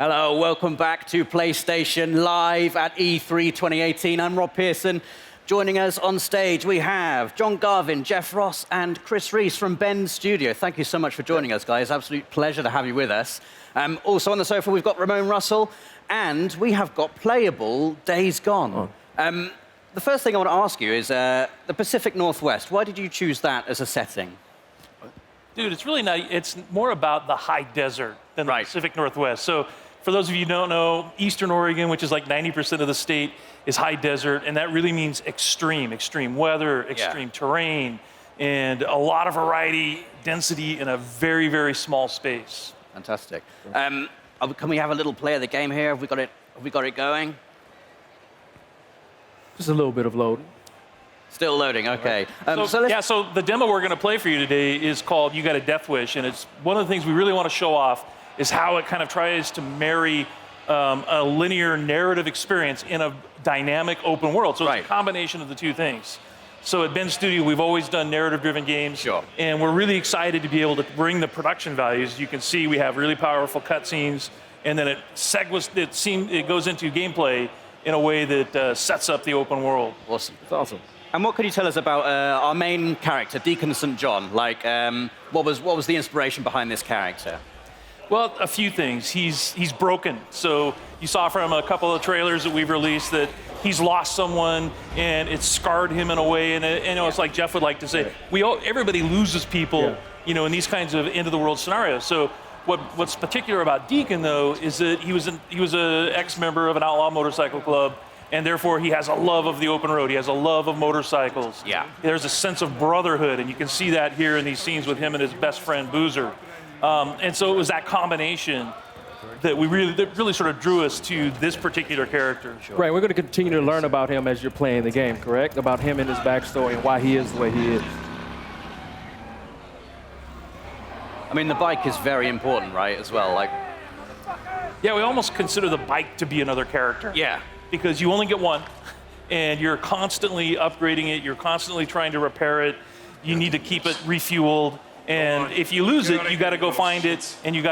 Hello, welcome back to PlayStation Live at E3 2018. I'm Rob Pearson. Joining us on stage, we have John Garvin, Jeff Ross, and Chris Reese from Bend Studio. Thank you so much for joining us, guys. Absolute pleasure to have you with us. Also on the sofa, we've got Ramon Russell, and we have got playable Days Gone. The first thing I want to ask you is the Pacific Northwest. Why did you choose that as a setting? Dude, it's really not, it's more about the high desert than the Pacific Northwest. So for those of you who don't know, Eastern Oregon, which is like 90% of the state, is high desert, and that really means extreme weather, extreme terrain, and a lot of variety, density in a very, very small space. Fantastic. Can we have a little play of the game here? Have we got it going? Just a little bit of loading. Still loading, okay. So the demo we're going to play for you today is called You Got a Death Wish, and it's one of the things we really want to show off is how it kind of tries to marry a linear narrative experience in a dynamic open world. So it's a combination of the two things. So at Bend Studio, we've always done narrative-driven games, and we're really excited to be able to bring the production values. You can see we have really powerful cutscenes, and then it goes into gameplay in a way that sets up the open world. Awesome. It's awesome. And what can you tell us about our main character, Deacon St. John? Like, what was the inspiration behind this character? Well, a few things. He's broken. So you saw from a couple of trailers that we've released that he's lost someone and it's scarred him in a way. And it's like Jeff would like to say, everybody loses people, in these kinds of end of the world scenarios. So what's particular about Deacon though is that he was an ex-member of an outlaw motorcycle club, and therefore he has a love of the open road. He has a love of motorcycles. Yeah. There's a sense of brotherhood, and you can see that here in these scenes with him and his best friend Boozer. And so it was that combination that really sort of drew us to this particular character. Right, we're going to continue to learn about him as you're playing the game, correct? About him and his backstory and why he is the way he is. I mean, the bike is very important, right, as well? Yeah, we almost consider the bike to be another character. Yeah. Because you only get one, and you're constantly upgrading it, you're constantly trying to repair it, you need to keep it refueled. And if you lose it, you got to go find it, and you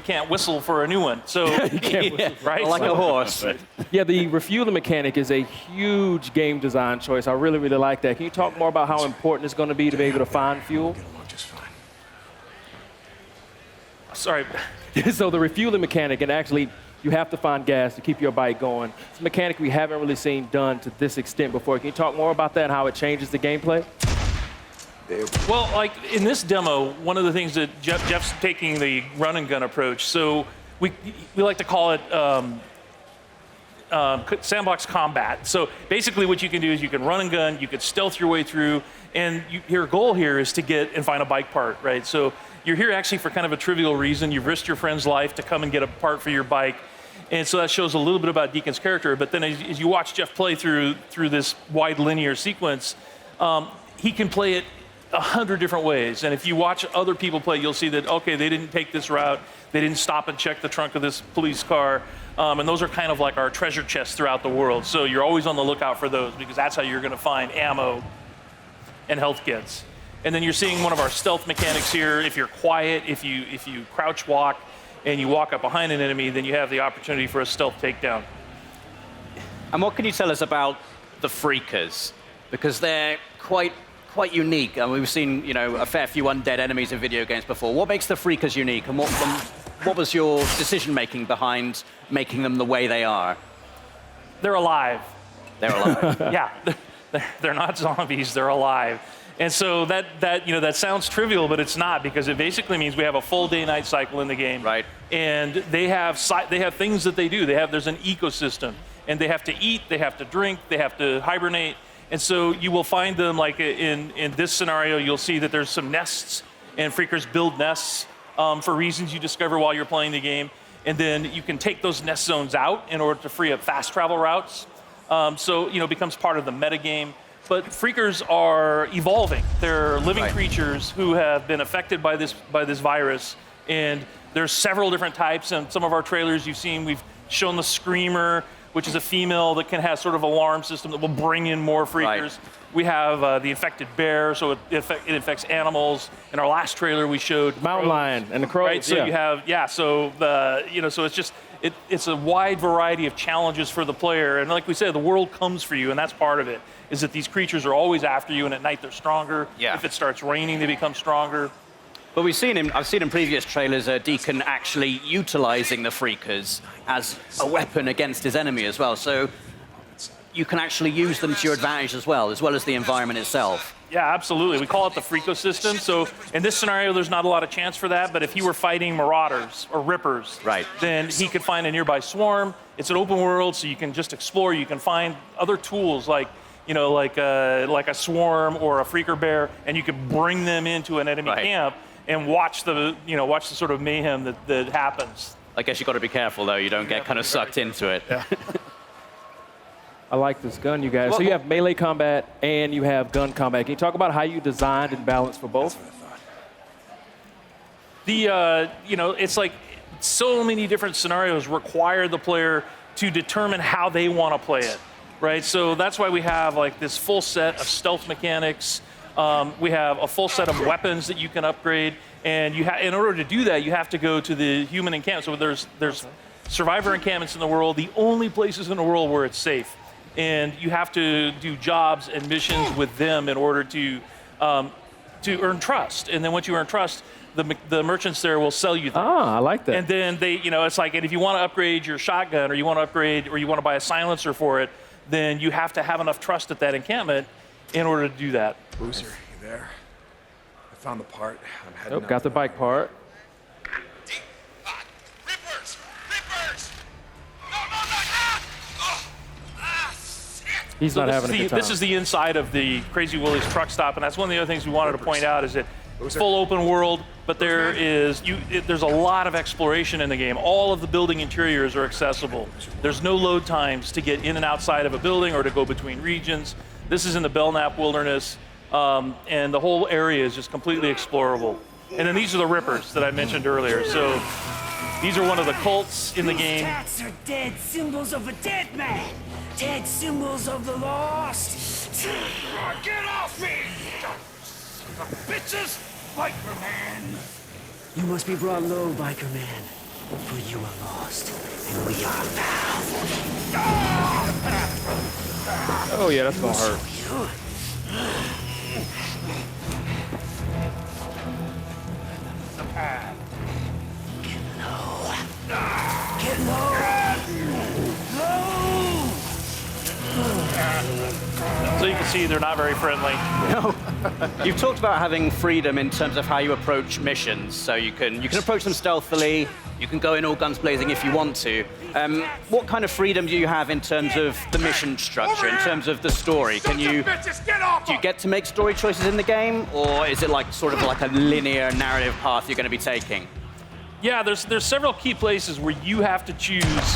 can't whistle for a new one. So you can't whistle, right? Like a horse. Yeah, the refueling mechanic is a huge game design choice. I really, really like that. Can you talk more about how important it's going to be to be able to find fuel? Sorry. So the refueling mechanic, and actually you have to find gas to keep your bike going. It's a mechanic we haven't really seen done to this extent before. Can you talk more about that and how it changes the gameplay? Well, like in this demo, one of the things that Jeff's taking the run and gun approach. So we like to call it sandbox combat. So basically what you can do is you can run and gun, you can stealth your way through, and your goal here is to get and find a bike part, right? So you're here actually for kind of a trivial reason. You've risked your friend's life to come and get a part for your bike. And so that shows a little bit about Deacon's character. But then as you watch Jeff play through this wide linear sequence, he can play it 100 different ways. And if you watch other people play, you'll see that, okay, they didn't take this route. They didn't stop and check the trunk of this police car. And those are kind of like our treasure chests throughout the world. So you're always on the lookout for those, because that's how you're going to find ammo and health kits. And then you're seeing one of our stealth mechanics here. If you're quiet, if you crouch walk and you walk up behind an enemy, then you have the opportunity for a stealth takedown. And what can you tell us about the Freakers? Because they're quite unique. And we've seen, a fair few undead enemies in video games before. What makes the Freakers unique, and what was your decision-making behind making them the way they are? They're alive. They're alive. Yeah, they're not zombies, they're alive. And so that sounds trivial, but it's not, because it basically means we have a full day-night cycle in the game. Right. And they have things that they do. There's an ecosystem, and they have to eat, they have to drink, they have to hibernate. And so you will find them, like in this scenario, you'll see that there's some nests, and Freakers build nests for reasons you discover while you're playing the game. And then you can take those nest zones out in order to free up fast travel routes. So it becomes part of the metagame. But Freakers are evolving. They're living creatures who have been affected by this virus. And there's several different types. And some of our trailers you've seen, we've shown the Screamer, which is a female that can have sort of alarm system that will bring in more Freakers. We have the infected bear, so it infects animals. In our last trailer, we showed Mountain crows, lion and the crows. right? So you have so so it's just it's a wide variety of challenges for the player. And like we said, the world comes for you, and that's part of it. Is that these creatures are always after you, and at night they're stronger. Yeah. If it starts raining, they become stronger. But I've seen in previous trailers Deacon actually utilizing the Freakers as a weapon against his enemy as well. So you can actually use them to your advantage as well as the environment itself. Yeah, absolutely. We call it the Freakosystem. So in this scenario, there's not a lot of chance for that, but if he were fighting Marauders or Rippers, Right. then he could find a nearby swarm. It's an open world, so you can just explore. You can find other tools like a swarm or a Freaker bear, and you can bring them into an enemy Right. camp and watch the sort of mayhem that happens. I guess you've got to be careful, though. You don't get kind of sucked into it. Yeah. I like this gun, you guys. So you have melee combat and you have gun combat. Can you talk about how you designed and balanced for both? It's like so many different scenarios require the player to determine how they want to play it, right? So that's why we have like this full set of stealth mechanics. We have a full set of weapons that you can upgrade, and in order to do that, you have to go to the human encampment. So there's survivor encampments in the world, the only places in the world where it's safe, and you have to do jobs and missions with them in order to earn trust. And then once you earn trust, the merchants there will sell you them. Ah, I like that. And then it's like, and if you want to upgrade your shotgun, or you want to buy a silencer for it, then you have to have enough trust at that encampment in order to do that. Boozer, you there? I found the part. I'm heading Got the bike part. Rippers! Rippers! No, ah! Shit! He's not having a good time. This is the inside of the Crazy Willie's truck stop, and that's one of the other things we wanted to point out is that it's full open world, but there's a lot of exploration in the game. All of the building interiors are accessible. There's no load times to get in and outside of a building or to go between regions. This is in the Belknap Wilderness, and the whole area is just completely explorable. And then these are the Rippers that I mentioned earlier. So these are one of the cults in the game. Tats are dead symbols of a dead man. Dead symbols of the lost. Get off me! Bitches! Biker Man! You must be brought low, Biker Man. For you are lost, and we are found. Oh, yeah, that's going to hurt. Get low! Low! So you can see they're not very friendly. You've talked about having freedom in terms of how you approach missions. So you can approach them stealthily. You can go in all guns blazing if you want to. What kind of freedom do you have in terms of the mission structure, in terms of the story? Do you get to make story choices in the game, or is it like sort of like a linear narrative path you're going to be taking? Yeah, there's several key places where you have to choose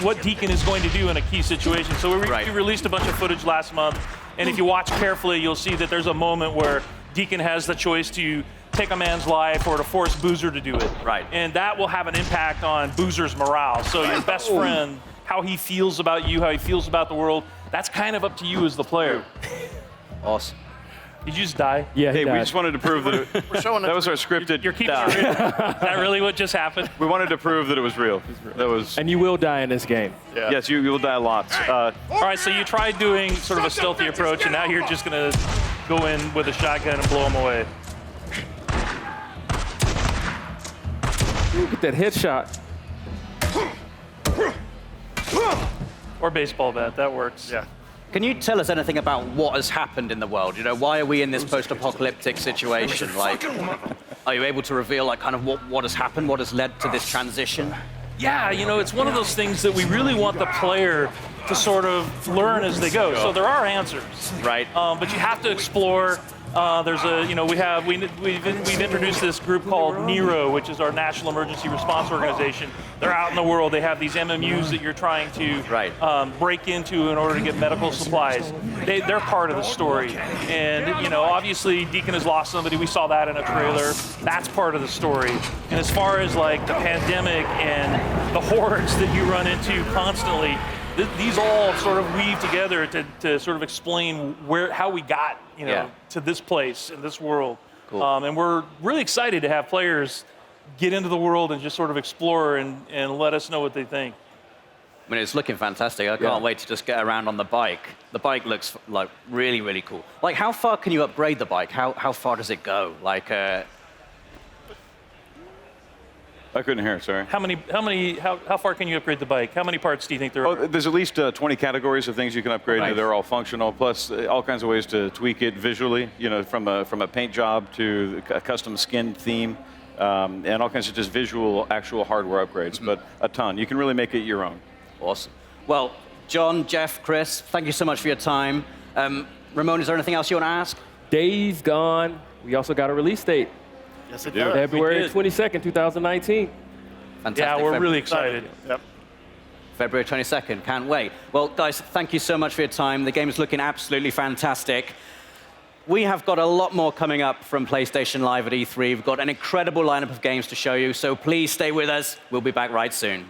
what Deacon is going to do in a key situation. So we released a bunch of footage last month, and if you watch carefully, you'll see that there's a moment where Deacon has the choice to take a man's life or to force Boozer to do it. Right. And that will have an impact on Boozer's morale. So your best friend, how he feels about you, how he feels about the world, that's kind of up to you as the player. Awesome. Did you just die? Yeah, Hey, he we died. just wanted to prove that that was our scripted. You're keeping it real? Is that really what just happened? We wanted to prove that it was real. That was. And you will die in this game. Yes, you will die lots. All right, so you tried doing sort of a stealthy approach, and now you're just going to go in with a shotgun and blow him away. Ooh, get that headshot. Or baseball bat, that works. Yeah. Can you tell us anything about what has happened in the world? You know, why are we in this post-apocalyptic situation? Like, are you able to reveal like kind of what has happened, what has led to this transition? Yeah, it's one of those things that we really want the player to sort of learn as they go. So there are answers, Right. but you have to explore. There's a, we've introduced this group called NERO, which is our National Emergency Response Organization. They're out in the world. They have these MMUs that you're trying to break into in order to get medical supplies. They're part of the story. And, obviously Deacon has lost somebody. We saw that in a trailer. That's part of the story. And as far as like the pandemic and the hordes that you run into constantly, these all sort of weave together to sort of explain how we got, Yeah. to this place in this world. Cool. And we're really excited to have players get into the world and just sort of explore and let us know what they think. I mean, it's looking fantastic. I can't wait to just get around on the bike. The bike looks like really, really cool. Like, how far can you upgrade the bike? How far does it go? Like, I couldn't hear. Sorry. How far can you upgrade the bike? How many parts do you think there are? Oh, there's at least 20 categories of things you can upgrade. Nice. They're all functional, plus all kinds of ways to tweak it visually. From a paint job to a custom skin theme, and all kinds of just visual, actual hardware upgrades. But a ton. You can really make it your own. awesome. Well, John, Jeff, Chris, thank you so much for your time. Ramon, is there anything else you want to ask? Days Gone. We also got a release date. Yes, it Yeah. does. February did. 22nd, 2019. Fantastic. Yeah, we're Feb- really excited. Yep. February 22nd, can't wait. Well, guys, thank you so much for your time. The game is looking absolutely fantastic. We have got a lot more coming up from PlayStation Live at E3. We've got an incredible lineup of games to show you, so please stay with us. We'll be back right soon.